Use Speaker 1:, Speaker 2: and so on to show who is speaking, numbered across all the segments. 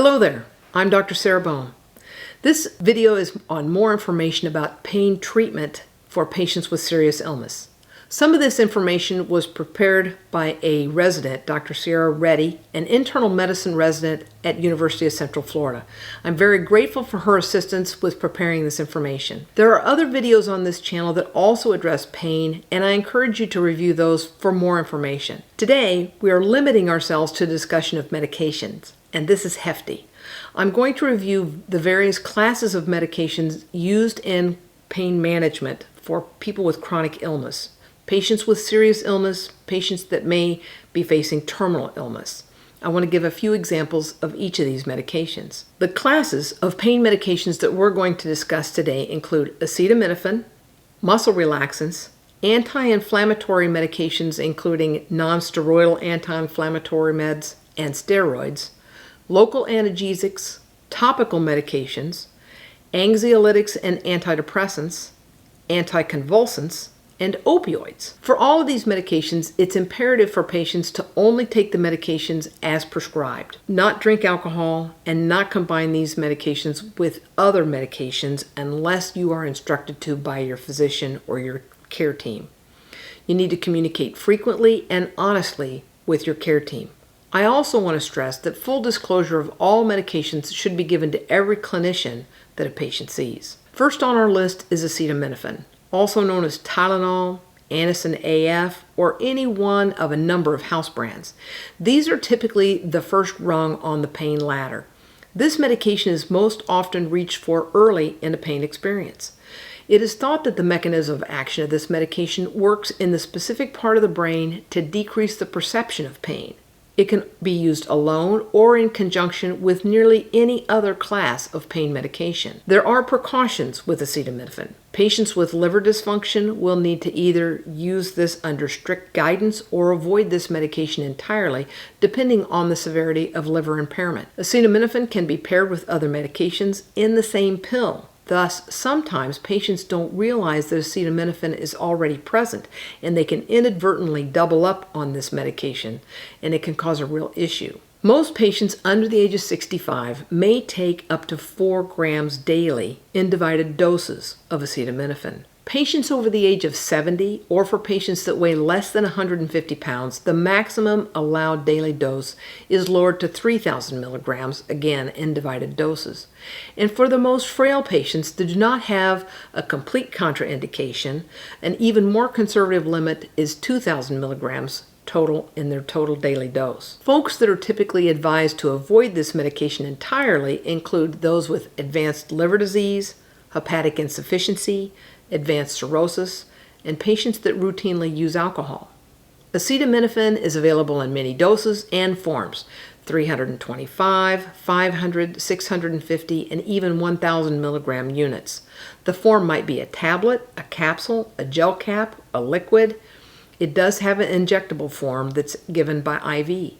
Speaker 1: Hello there, I'm Dr. Sarah Bohn. This video is on more information about pain treatment for patients with serious illness. Some of this information was prepared by a resident, Dr. Sriya Reddy, an internal medicine resident at University of Central Florida. I'm very grateful for her assistance with preparing this information. There are other videos on this channel that also address pain, and I encourage you to review those for more information. Today, we are limiting ourselves to a discussion of medications, and this is hefty. I'm going to review the various classes of medications used in pain management for people with chronic illness. Patients with serious illness, patients that may be facing terminal illness. I want to give a few examples of each of these medications. The classes of pain medications that we're going to discuss today include acetaminophen, muscle relaxants, anti-inflammatory medications including non-steroidal anti-inflammatory meds and steroids, local analgesics, topical medications, anxiolytics and antidepressants, anticonvulsants, and opioids. For all of these medications, it's imperative for patients to only take the medications as prescribed, not drink alcohol, and not combine these medications with other medications unless you are instructed to by your physician or your care team. You need to communicate frequently and honestly with your care team. I also want to stress that full disclosure of all medications should be given to every clinician that a patient sees. First on our list is acetaminophen, also known as Tylenol, Anacin AF, or any one of a number of house brands. These are typically the first rung on the pain ladder. This medication is most often reached for early in a pain experience. It is thought that the mechanism of action of this medication works in the specific part of the brain to decrease the perception of pain. It can be used alone or in conjunction with nearly any other class of pain medication. There are precautions with acetaminophen. Patients with liver dysfunction will need to either use this under strict guidance or avoid this medication entirely, depending on the severity of liver impairment. Acetaminophen can be paired with other medications in the same pill. Thus, sometimes patients don't realize that acetaminophen is already present, and they can inadvertently double up on this medication, and it can cause a real issue. Most patients under the age of 65 may take up to 4 grams daily in divided doses of acetaminophen. Patients over the age of 70, or for patients that weigh less than 150 pounds, the maximum allowed daily dose is lowered to 3,000 milligrams, again in divided doses. And for the most frail patients that do not have a complete contraindication, an even more conservative limit is 2,000 milligrams total in their total daily dose. Folks that are typically advised to avoid this medication entirely include those with advanced liver disease, hepatic insufficiency, advanced cirrhosis, and patients that routinely use alcohol. Acetaminophen is available in many doses and forms: 325, 500, 650, and even 1,000 milligram units. The form might be a tablet, a capsule, a gel cap, a liquid. It does have an injectable form that's given by IV.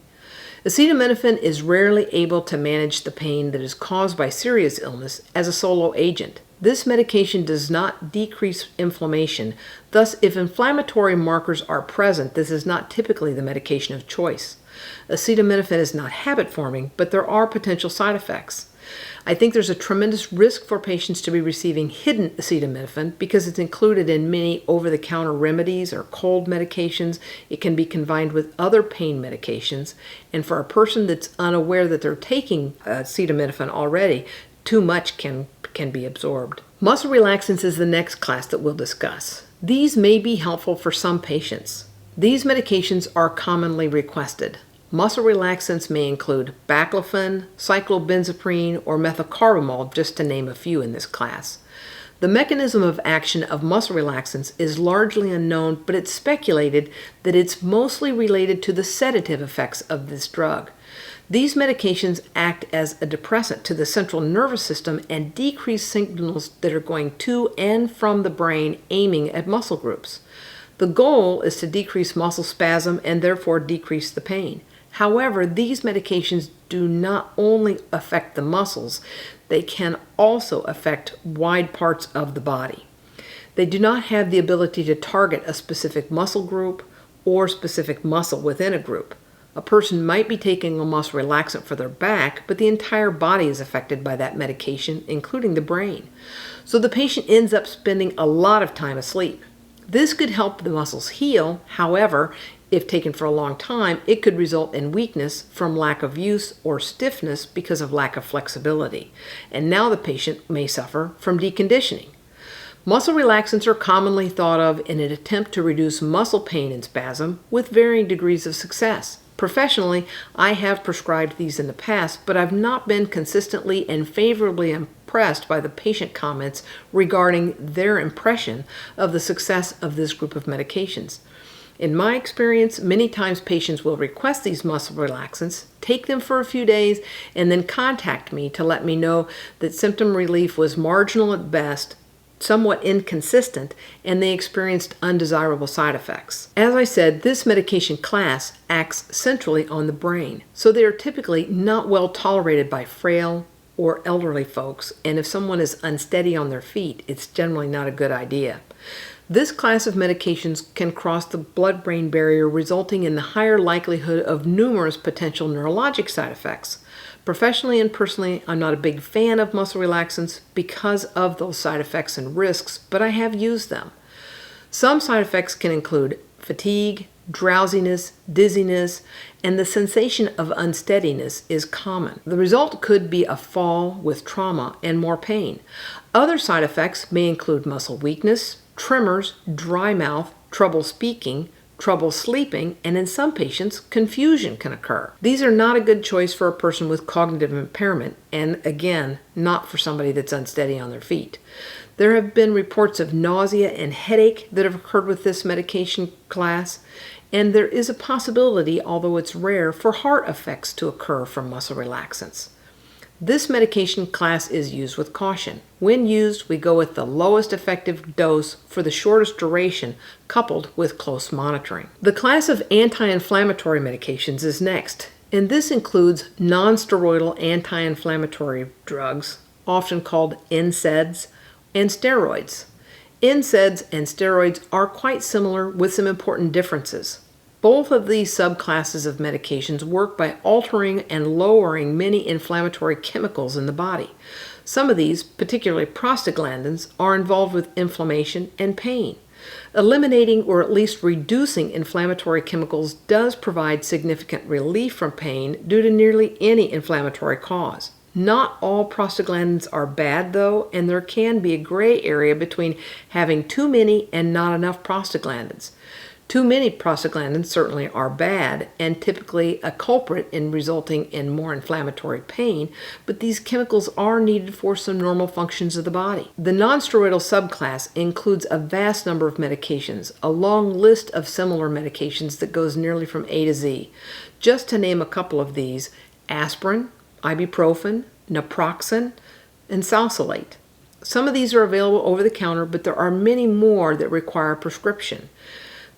Speaker 1: Acetaminophen is rarely able to manage the pain that is caused by serious illness as a solo agent. This medication does not decrease inflammation. Thus, if inflammatory markers are present, this is not typically the medication of choice. Acetaminophen is not habit-forming, but there are potential side effects. I think there's a tremendous risk for patients to be receiving hidden acetaminophen because it's included in many over-the-counter remedies or cold medications. It can be combined with other pain medications. And for a person that's unaware that they're taking acetaminophen already, too much can be absorbed. Muscle relaxants is the next class that we'll discuss. These may be helpful for some patients. These medications are commonly requested. Muscle relaxants may include baclofen, cyclobenzaprine, or methocarbamol, just to name a few in this class. The mechanism of action of muscle relaxants is largely unknown, but it's speculated that it's mostly related to the sedative effects of this drug. These medications act as a depressant to the central nervous system and decrease signals that are going to and from the brain aiming at muscle groups. The goal is to decrease muscle spasm and therefore decrease the pain. However, these medications do not only affect the muscles, they can also affect wide parts of the body. They do not have the ability to target a specific muscle group or specific muscle within a group. A person might be taking a muscle relaxant for their back, but the entire body is affected by that medication, including the brain. So the patient ends up spending a lot of time asleep. This could help the muscles heal. However, if taken for a long time, it could result in weakness from lack of use or stiffness because of lack of flexibility. And now the patient may suffer from deconditioning. Muscle relaxants are commonly thought of in an attempt to reduce muscle pain and spasm with varying degrees of success. Professionally, I have prescribed these in the past, but I've not been consistently and favorably impressed by the patient comments regarding their impression of the success of this group of medications. In my experience, many times patients will request these muscle relaxants, take them for a few days, and then contact me to let me know that symptom relief was marginal at best, somewhat inconsistent, and they experienced undesirable side effects. As I said, this medication class acts centrally on the brain, so they are typically not well tolerated by frail or elderly folks, and if someone is unsteady on their feet, it's generally not a good idea. This class of medications can cross the blood-brain barrier, resulting in the higher likelihood of numerous potential neurologic side effects. Professionally and personally, I'm not a big fan of muscle relaxants because of those side effects and risks, but I have used them. Some side effects can include fatigue, drowsiness, dizziness, and the sensation of unsteadiness is common. The result could be a fall with trauma and more pain. Other side effects may include muscle weakness, tremors, dry mouth, trouble speaking, trouble sleeping, and in some patients, confusion can occur. These are not a good choice for a person with cognitive impairment, and again, not for somebody that's unsteady on their feet. There have been reports of nausea and headache that have occurred with this medication class, and there is a possibility, although it's rare, for heart effects to occur from muscle relaxants. This medication class is used with caution. When used, we go with the lowest effective dose for the shortest duration, coupled with close monitoring. The class of anti-inflammatory medications is next, and this includes non-steroidal anti-inflammatory drugs, often called NSAIDs, and steroids. NSAIDs and steroids are quite similar with some important differences. Both of these subclasses of medications work by altering and lowering many inflammatory chemicals in the body. Some of these, particularly prostaglandins, are involved with inflammation and pain. Eliminating or at least reducing inflammatory chemicals does provide significant relief from pain due to nearly any inflammatory cause. Not all prostaglandins are bad, though, and there can be a gray area between having too many and not enough prostaglandins. Too many prostaglandins certainly are bad and typically a culprit in resulting in more inflammatory pain, but these chemicals are needed for some normal functions of the body. The nonsteroidal subclass includes a vast number of medications, a long list of similar medications that goes nearly from A to Z. Just to name a couple of these: aspirin, ibuprofen, naproxen, and salicylate. Some of these are available over the counter, but there are many more that require prescription.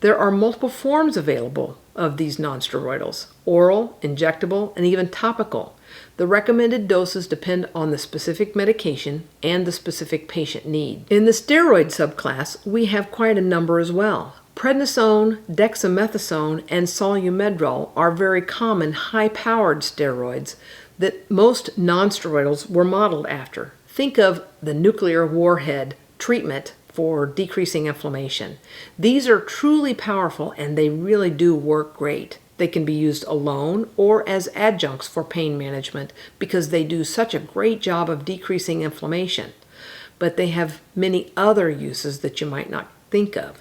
Speaker 1: There are multiple forms available of these nonsteroidals: oral, injectable, and even topical. The recommended doses depend on the specific medication and the specific patient need. In the steroid subclass, we have quite a number as well. Prednisone, dexamethasone, and solumedrol are very common high-powered steroids that most nonsteroidals were modeled after. Think of the nuclear warhead treatment for decreasing inflammation. These are truly powerful and they really do work great. They can be used alone or as adjuncts for pain management because they do such a great job of decreasing inflammation. But they have many other uses that you might not think of.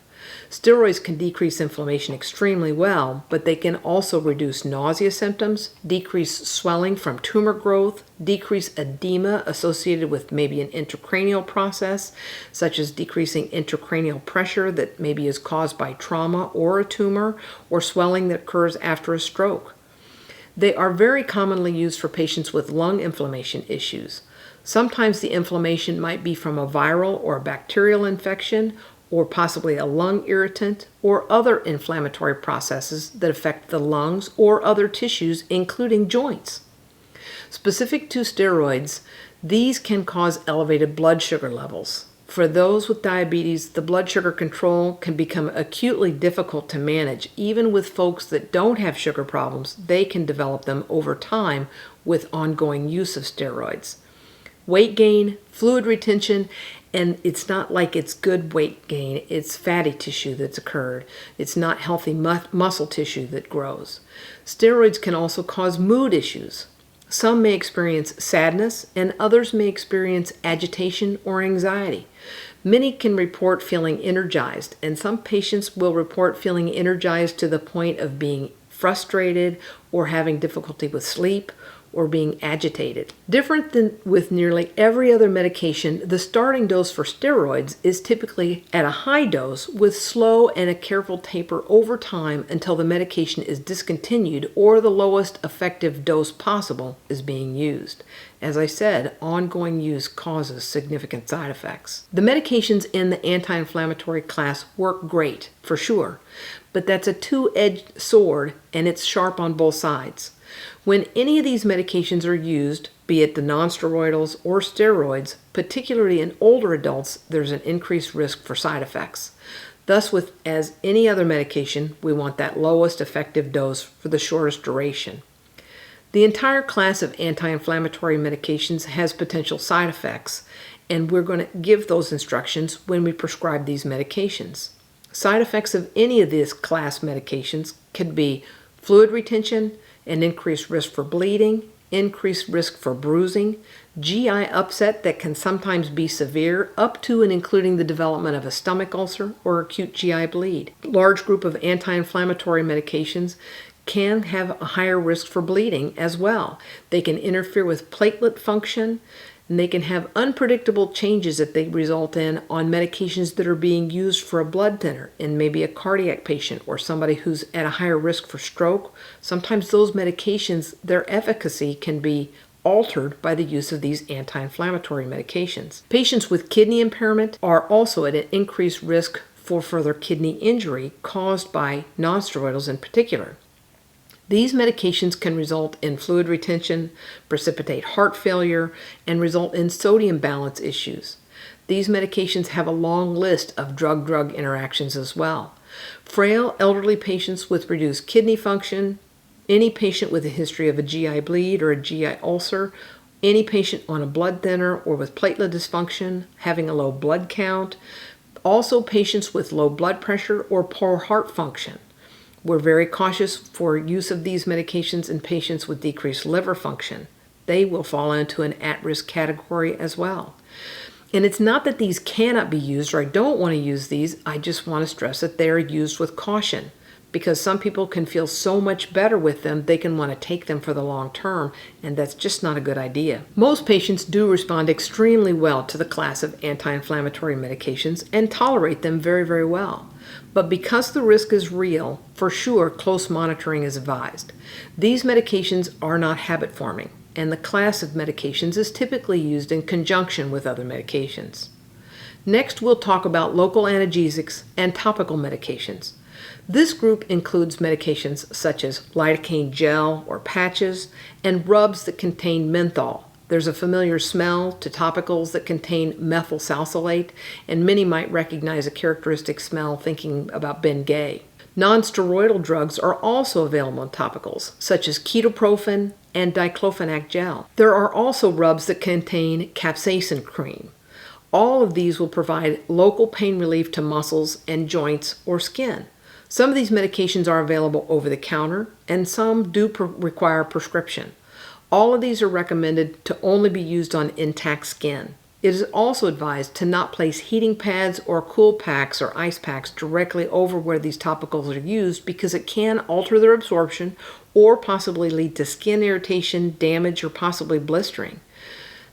Speaker 1: Steroids can decrease inflammation extremely well, but they can also reduce nausea symptoms, decrease swelling from tumor growth, decrease edema associated with maybe an intracranial process, such as decreasing intracranial pressure that maybe is caused by trauma or a tumor, or swelling that occurs after a stroke. They are very commonly used for patients with lung inflammation issues. Sometimes the inflammation might be from a viral or a bacterial infection, or possibly a lung irritant, or other inflammatory processes that affect the lungs or other tissues, including joints. Specific to steroids, these can cause elevated blood sugar levels. For those with diabetes, the blood sugar control can become acutely difficult to manage. Even with folks that don't have sugar problems, they can develop them over time with ongoing use of steroids. Weight gain, fluid retention, and it's not like it's good weight gain, it's fatty tissue that's occurred. It's not healthy muscle tissue that grows. Steroids can also cause mood issues. Some may experience sadness, and others may experience agitation or anxiety. Many can report feeling energized, and some patients will report feeling energized to the point of being frustrated or having difficulty with sleep or being agitated. Different than with nearly every other medication, the starting dose for steroids is typically at a high dose with slow and a careful taper over time until the medication is discontinued or the lowest effective dose possible is being used. As I said, ongoing use causes significant side effects. The medications in the anti-inflammatory class work great, for sure, but that's a two-edged sword and it's sharp on both sides. When any of these medications are used, be it the nonsteroidals or steroids, particularly in older adults, there's an increased risk for side effects. Thus, with as any other medication, we want that lowest effective dose for the shortest duration. The entire class of anti-inflammatory medications has potential side effects, and we're going to give those instructions when we prescribe these medications. Side effects of any of these class medications could be fluid retention, an increased risk for bleeding, increased risk for bruising, GI upset that can sometimes be severe, up to and including the development of a stomach ulcer or acute GI bleed. A large group of anti-inflammatory medications can have a higher risk for bleeding as well. They can interfere with platelet function, and they can have unpredictable changes that they result in on medications that are being used for a blood thinner in maybe a cardiac patient or somebody who's at a higher risk for stroke. Sometimes those medications, their efficacy can be altered by the use of these anti-inflammatory medications. Patients with kidney impairment are also at an increased risk for further kidney injury caused by nonsteroidals in particular. These medications can result in fluid retention, precipitate heart failure, and result in sodium balance issues. These medications have a long list of drug-drug interactions as well. Frail elderly patients with reduced kidney function, any patient with a history of a GI bleed or a GI ulcer, any patient on a blood thinner or with platelet dysfunction, having a low blood count, also patients with low blood pressure or poor heart function. We're very cautious for use of these medications in patients with decreased liver function. They will fall into an at-risk category as well. And it's not that these cannot be used or I don't want to use these, I just want to stress that they are used with caution because some people can feel so much better with them, they can want to take them for the long term, and that's just not a good idea. Most patients do respond extremely well to the class of anti-inflammatory medications and tolerate them very, very well. But because the risk is real, for sure, close monitoring is advised. These medications are not habit-forming, and the class of medications is typically used in conjunction with other medications. Next, we'll talk about local analgesics and topical medications. This group includes medications such as lidocaine gel or patches and rubs that contain menthol. There's a familiar smell to topicals that contain methyl salicylate, and many might recognize a characteristic smell thinking about Bengay. Non-steroidal drugs are also available in topicals, such as ketoprofen and diclofenac gel. There are also rubs that contain capsaicin cream. All of these will provide local pain relief to muscles and joints or skin. Some of these medications are available over the counter, and some do require prescription. All of these are recommended to only be used on intact skin. It is also advised to not place heating pads or cool packs or ice packs directly over where these topicals are used because it can alter their absorption or possibly lead to skin irritation, damage, or possibly blistering.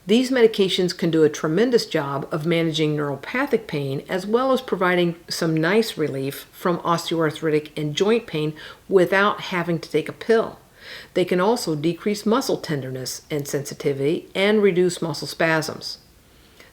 Speaker 1: These medications can do a tremendous job of managing neuropathic pain as well as providing some nice relief from osteoarthritic and joint pain without having to take a pill. They can also decrease muscle tenderness and sensitivity and reduce muscle spasms.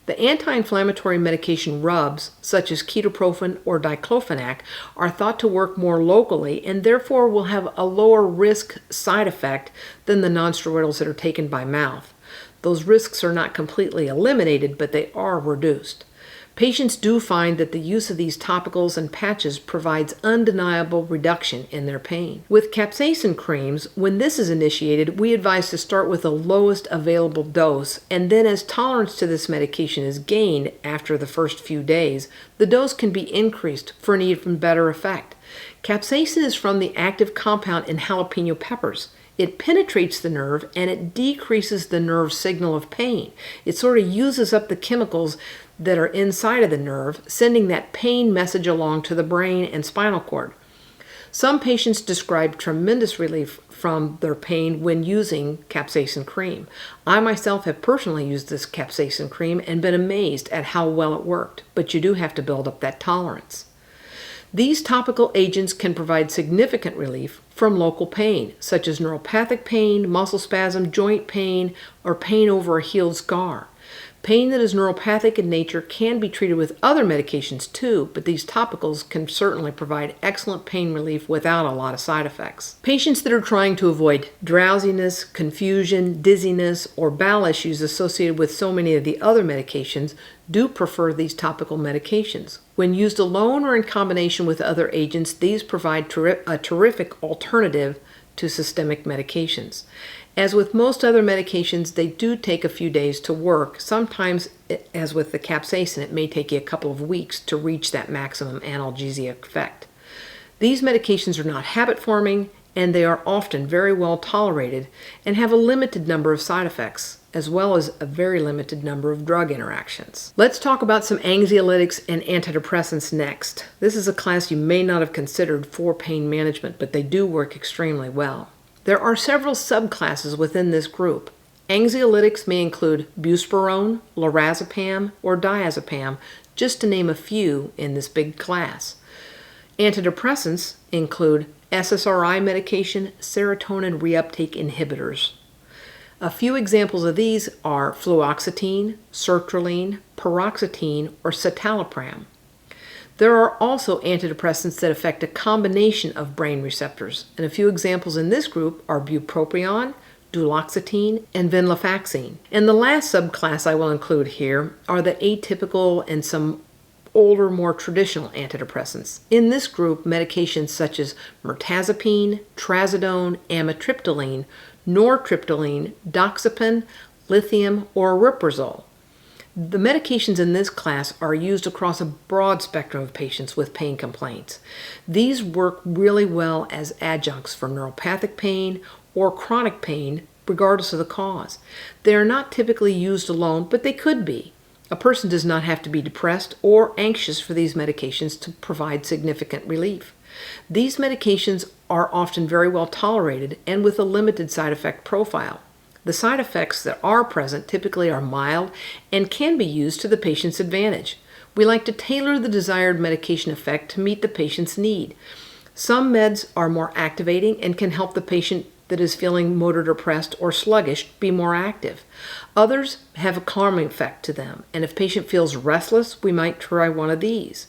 Speaker 1: The anti-inflammatory medication rubs, such as ketoprofen or diclofenac, are thought to work more locally and therefore will have a lower risk side effect than the nonsteroidals that are taken by mouth. Those risks are not completely eliminated, but they are reduced. Patients do find that the use of these topicals and patches provides undeniable reduction in their pain. With capsaicin creams, when this is initiated, we advise to start with the lowest available dose, and then as tolerance to this medication is gained after the first few days, the dose can be increased for an even better effect. Capsaicin is from the active compound in jalapeno peppers. It penetrates the nerve and it decreases the nerve signal of pain. It sort of uses up the chemicals that are inside of the nerve, sending that pain message along to the brain and spinal cord. Some patients describe tremendous relief from their pain when using capsaicin cream. I myself have personally used this capsaicin cream and been amazed at how well it worked, but you do have to build up that tolerance. These topical agents can provide significant relief from local pain, such as neuropathic pain, muscle spasm, joint pain, or pain over a healed scar. Pain that is neuropathic in nature can be treated with other medications too, but these topicals can certainly provide excellent pain relief without a lot of side effects. Patients that are trying to avoid drowsiness, confusion, dizziness, or bowel issues associated with so many of the other medications do prefer these topical medications. When used alone or in combination with other agents, these provide a terrific alternative to systemic medications. As with most other medications, they do take a few days to work. Sometimes, as with the capsaicin, it may take you a couple of weeks to reach that maximum analgesic effect. These medications are not habit-forming, and they are often very well tolerated and have a limited number of side effects, as well as a very limited number of drug interactions. Let's talk about some anxiolytics and antidepressants next. This is a class you may not have considered for pain management, but they do work extremely well. There are several subclasses within this group. Anxiolytics may include buspirone, lorazepam, or diazepam, just to name a few in this big class. Antidepressants include SSRI medication, serotonin reuptake inhibitors. A few examples of these are fluoxetine, sertraline, paroxetine, or citalopram. There are also antidepressants that affect a combination of brain receptors, and a few examples in this group are bupropion, duloxetine, and venlafaxine. And the last subclass I will include here are the atypical and some older, more traditional antidepressants. In this group, medications such as mirtazapine, trazodone, amitriptyline, nortriptyline, doxepin, lithium, or aripiprazole. The medications in this class are used across a broad spectrum of patients with pain complaints. These work really well as adjuncts for neuropathic pain or chronic pain, regardless of the cause. They are not typically used alone, but they could be. A person does not have to be depressed or anxious for these medications to provide significant relief. These medications are often very well tolerated and with a limited side effect profile. The side effects that are present typically are mild and can be used to the patient's advantage. We like to tailor the desired medication effect to meet the patient's need. Some meds are more activating and can help the patient that is feeling motor depressed or sluggish be more active. Others have a calming effect to them, and if patient feels restless, we might try one of these.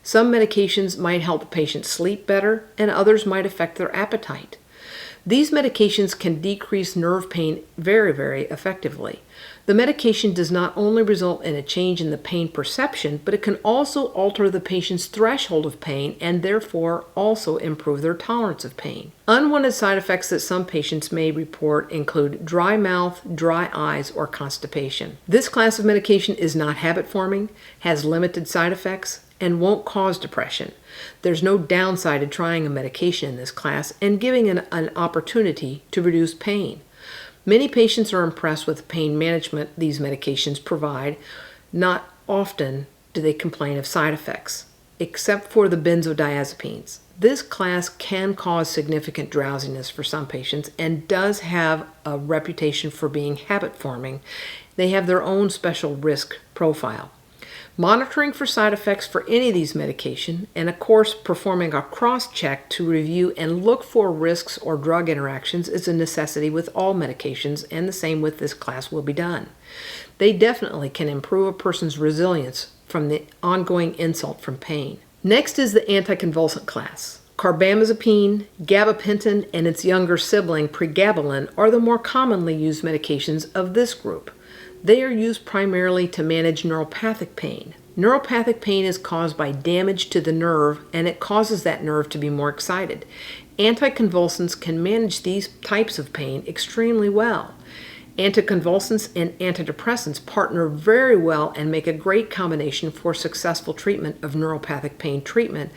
Speaker 1: Some medications might help the patient sleep better, and others might affect their appetite. These medications can decrease nerve pain very, very effectively. The medication does not only result in a change in the pain perception, but it can also alter the patient's threshold of pain and therefore also improve their tolerance of pain. Unwanted side effects that some patients may report include dry mouth, dry eyes, or constipation. This class of medication is not habit-forming, has limited side effects, and won't cause depression. There's no downside to trying a medication in this class and giving an opportunity to reduce pain. Many patients are impressed with the pain management these medications provide. Not often do they complain of side effects, except for the benzodiazepines. This class can cause significant drowsiness for some patients and does have a reputation for being habit-forming. They have their own special risk profile. Monitoring for side effects for any of these medications, and of course performing a cross-check to review and look for risks or drug interactions is a necessity with all medications, and the same with this class will be done. They definitely can improve a person's resilience from the ongoing insult from pain. Next is the anticonvulsant class. Carbamazepine, gabapentin, and its younger sibling pregabalin are the more commonly used medications of this group. They are used primarily to manage neuropathic pain. Neuropathic pain is caused by damage to the nerve, and it causes that nerve to be more excited. Anticonvulsants can manage these types of pain extremely well. Anticonvulsants and antidepressants partner very well and make a great combination for successful treatment of neuropathic pain treatment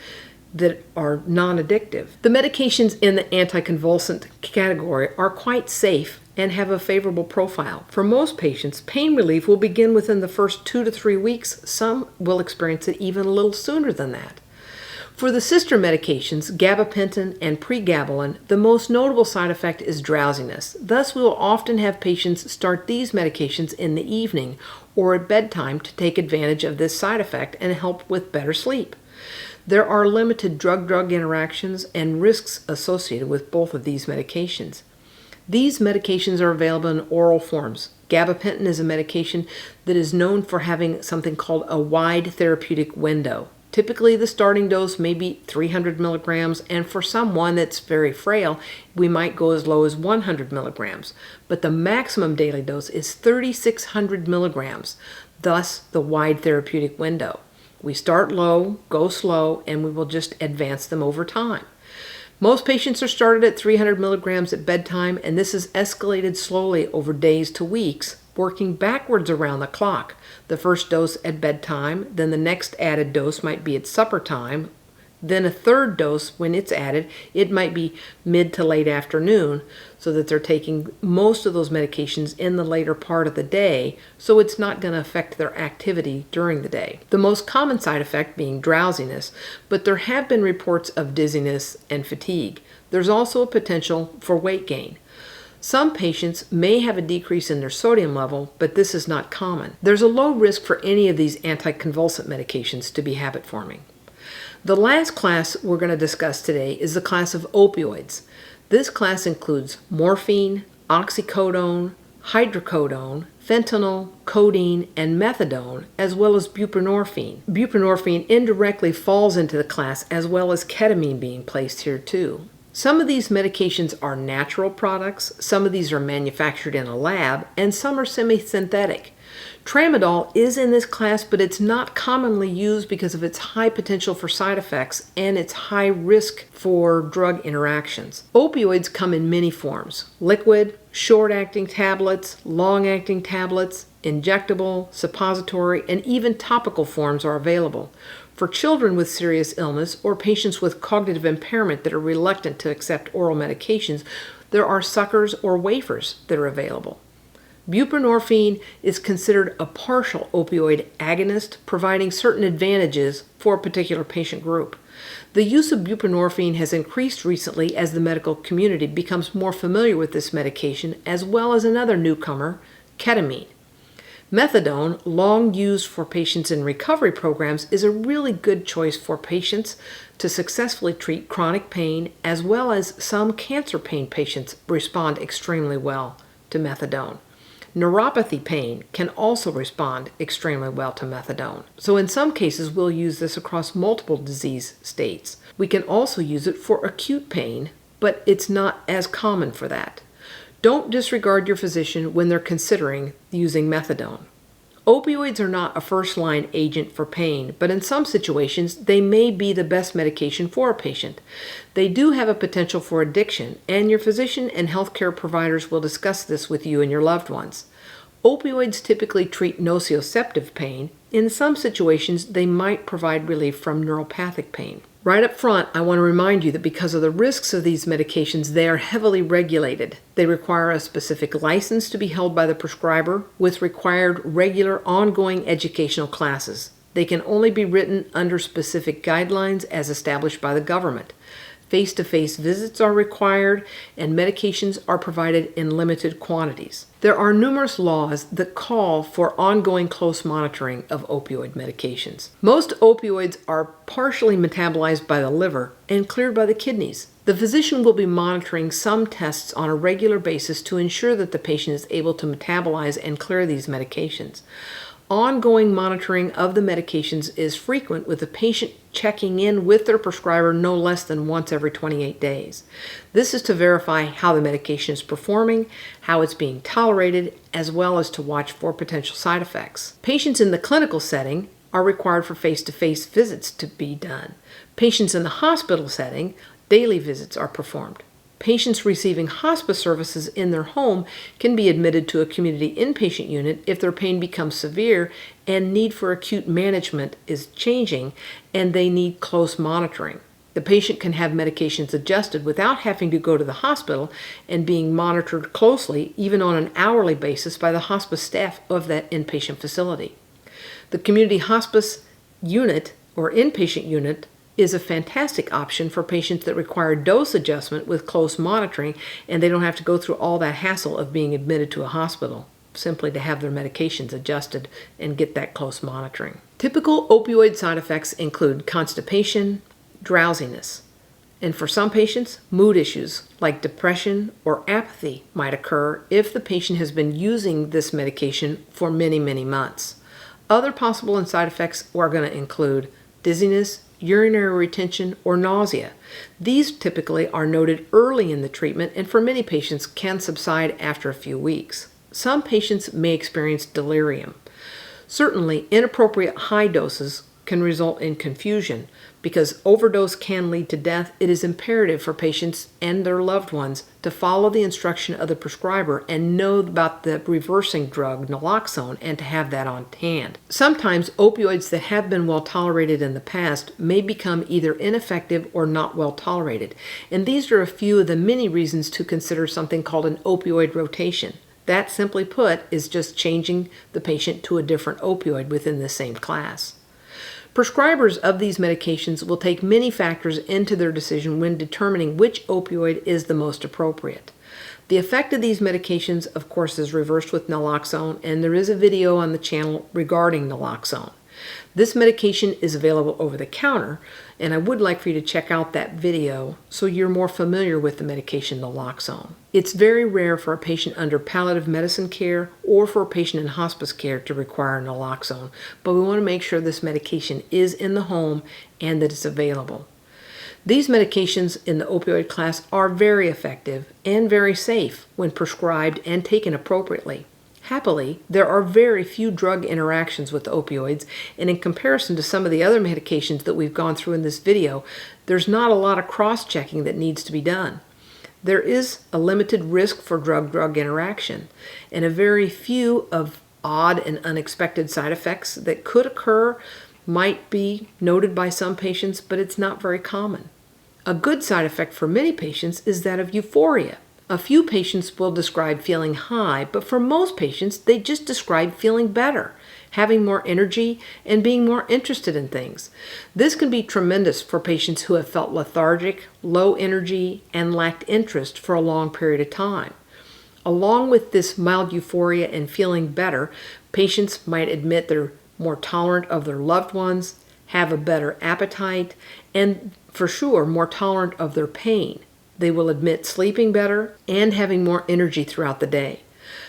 Speaker 1: that are non-addictive. The medications in the anticonvulsant category are quite safe and have a favorable profile. For most patients, pain relief will begin within the first 2 to 3 weeks. Some will experience it even a little sooner than that. For the sister medications, gabapentin and pregabalin, the most notable side effect is drowsiness. Thus, we will often have patients start these medications in the evening or at bedtime to take advantage of this side effect and help with better sleep. There are limited drug-drug interactions and risks associated with both of these medications. These medications are available in oral forms. Gabapentin is a medication that is known for having something called a wide therapeutic window. Typically, the starting dose may be 300 milligrams, and for someone that's very frail, we might go as low as 100 milligrams. But the maximum daily dose is 3,600 milligrams, thus the wide therapeutic window. We start low, go slow, and we will just advance them over time. Most patients are started at 300 milligrams at bedtime, and this is escalated slowly over days to weeks, working backwards around the clock. The first dose at bedtime, then the next added dose might be at supper time, then a third dose when it's added, it might be mid to late afternoon, so that they're taking most of those medications in the later part of the day, so it's not going to affect their activity during the day. The most common side effect being drowsiness, but there have been reports of dizziness and fatigue. There's also a potential for weight gain. Some patients may have a decrease in their sodium level, but this is not common. There's a low risk for any of these anticonvulsant medications to be habit-forming. The last class we're going to discuss today is the class of opioids. This class includes morphine, oxycodone, hydrocodone, fentanyl, codeine, and methadone, as well as buprenorphine. Buprenorphine indirectly falls into the class, as well as ketamine being placed here too. Some of these medications are natural products, some of these are manufactured in a lab, and some are semi-synthetic. Tramadol is in this class, but it's not commonly used because of its high potential for side effects and its high risk for drug interactions. Opioids come in many forms: liquid, short-acting tablets, long-acting tablets, injectable, suppository, and even topical forms are available. For children with serious illness or patients with cognitive impairment that are reluctant to accept oral medications, there are suckers or wafers that are available. Buprenorphine is considered a partial opioid agonist, providing certain advantages for a particular patient group. The use of buprenorphine has increased recently as the medical community becomes more familiar with this medication, as well as another newcomer, ketamine. Methadone, long used for patients in recovery programs, is a really good choice for patients to successfully treat chronic pain, as well as some cancer pain patients respond extremely well to methadone. Neuropathy pain can also respond extremely well to methadone. So in some cases, we'll use this across multiple disease states. We can also use it for acute pain, but it's not as common for that. Don't disregard your physician when they're considering using methadone. Opioids are not a first-line agent for pain, but in some situations, they may be the best medication for a patient. They do have a potential for addiction, and your physician and healthcare providers will discuss this with you and your loved ones. Opioids typically treat nociceptive pain. In some situations, they might provide relief from neuropathic pain. Right up front, I want to remind you that because of the risks of these medications, they are heavily regulated. They require a specific license to be held by the prescriber with required regular ongoing educational classes. They can only be written under specific guidelines as established by the government. Face-to-face visits are required, and medications are provided in limited quantities. There are numerous laws that call for ongoing close monitoring of opioid medications. Most opioids are partially metabolized by the liver and cleared by the kidneys. The physician will be monitoring some tests on a regular basis to ensure that the patient is able to metabolize and clear these medications. Ongoing monitoring of the medications is frequent, with the patient checking in with their prescriber no less than once every 28 days. This is to verify how the medication is performing, how it's being tolerated, as well as to watch for potential side effects. Patients in the clinical setting are required for face-to-face visits to be done. Patients in the hospital setting, daily visits are performed. Patients receiving hospice services in their home can be admitted to a community inpatient unit if their pain becomes severe and need for acute management is changing and they need close monitoring. The patient can have medications adjusted without having to go to the hospital and being monitored closely, even on an hourly basis, by the hospice staff of that inpatient facility. The community hospice unit or inpatient unit is a fantastic option for patients that require dose adjustment with close monitoring, and they don't have to go through all that hassle of being admitted to a hospital, simply to have their medications adjusted and get that close monitoring. Typical opioid side effects include constipation, drowsiness, and for some patients, mood issues like depression or apathy might occur if the patient has been using this medication for many, many months. Other possible side effects are going to include dizziness, urinary retention, or nausea. These typically are noted early in the treatment and for many patients can subside after a few weeks. Some patients may experience delirium. Certainly, inappropriate high doses can result in confusion. Because overdose can lead to death, it is imperative for patients and their loved ones to follow the instruction of the prescriber and know about the reversing drug, naloxone, and to have that on hand. Sometimes opioids that have been well tolerated in the past may become either ineffective or not well tolerated. And these are a few of the many reasons to consider something called an opioid rotation. That, simply put, is just changing the patient to a different opioid within the same class. Prescribers of these medications will take many factors into their decision when determining which opioid is the most appropriate. The effect of these medications, of course, is reversed with naloxone, and there is a video on the channel regarding naloxone. This medication is available over the counter, and I would like for you to check out that video so you're more familiar with the medication naloxone. It's very rare for a patient under palliative medicine care or for a patient in hospice care to require naloxone, but we want to make sure this medication is in the home and that it's available. These medications in the opioid class are very effective and very safe when prescribed and taken appropriately. Happily, there are very few drug interactions with opioids, and in comparison to some of the other medications that we've gone through in this video, there's not a lot of cross-checking that needs to be done. There is a limited risk for drug-drug interaction, and a very few of odd and unexpected side effects that could occur might be noted by some patients, but it's not very common. A good side effect for many patients is that of euphoria. A few patients will describe feeling high, but for most patients, they just describe feeling better, having more energy, and being more interested in things. This can be tremendous for patients who have felt lethargic, low energy, and lacked interest for a long period of time. Along with this mild euphoria and feeling better, patients might admit they're more tolerant of their loved ones, have a better appetite, and for sure more tolerant of their pain. They will admit sleeping better and having more energy throughout the day.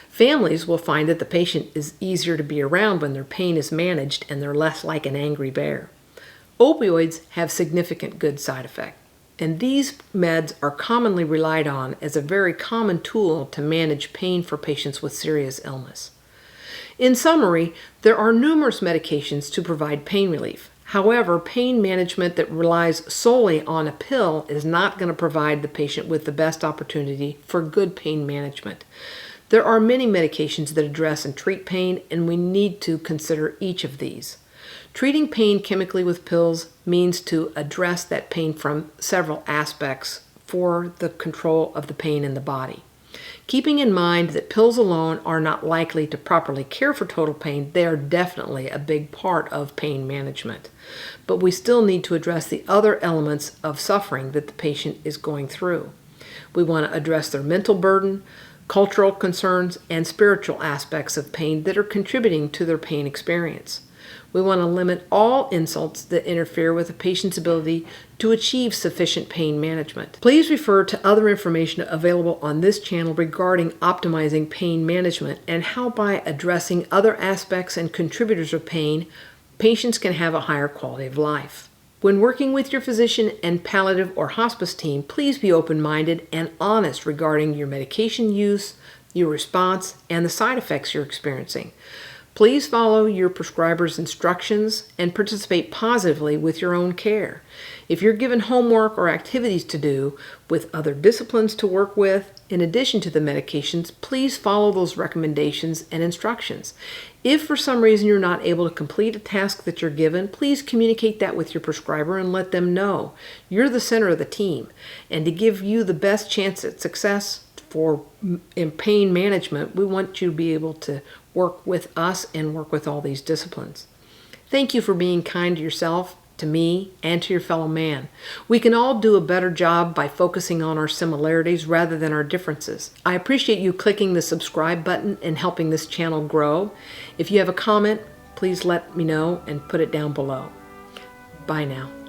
Speaker 1: Families will find that the patient is easier to be around when their pain is managed and they're less like an angry bear. Opioids have significant good side effects, and these meds are commonly relied on as a very common tool to manage pain for patients with serious illness. In summary, there are numerous medications to provide pain relief. However, pain management that relies solely on a pill is not going to provide the patient with the best opportunity for good pain management. There are many medications that address and treat pain, and we need to consider each of these. Treating pain chemically with pills means to address that pain from several aspects for the control of the pain in the body. Keeping in mind that pills alone are not likely to properly cure for total pain, they are definitely a big part of pain management. But we still need to address the other elements of suffering that the patient is going through. We want to address their mental burden, cultural concerns, and spiritual aspects of pain that are contributing to their pain experience. We want to limit all insults that interfere with a patient's ability to achieve sufficient pain management. Please refer to other information available on this channel regarding optimizing pain management and how by addressing other aspects and contributors of pain, patients can have a higher quality of life. When working with your physician and palliative or hospice team, please be open-minded and honest regarding your medication use, your response, and the side effects you're experiencing. Please follow your prescriber's instructions and participate positively with your own care. If you're given homework or activities to do with other disciplines to work with, in addition to the medications, please follow those recommendations and instructions. If for some reason you're not able to complete a task that you're given, please communicate that with your prescriber and let them know. You're the center of the team, and to give you the best chance at success in pain management, we want you to be able to work with us and work with all these disciplines. Thank you for being kind to yourself, to me, and to your fellow man. We can all do a better job by focusing on our similarities rather than our differences. I appreciate you clicking the subscribe button and helping this channel grow. If you have a comment, please let me know and put it down below. Bye now.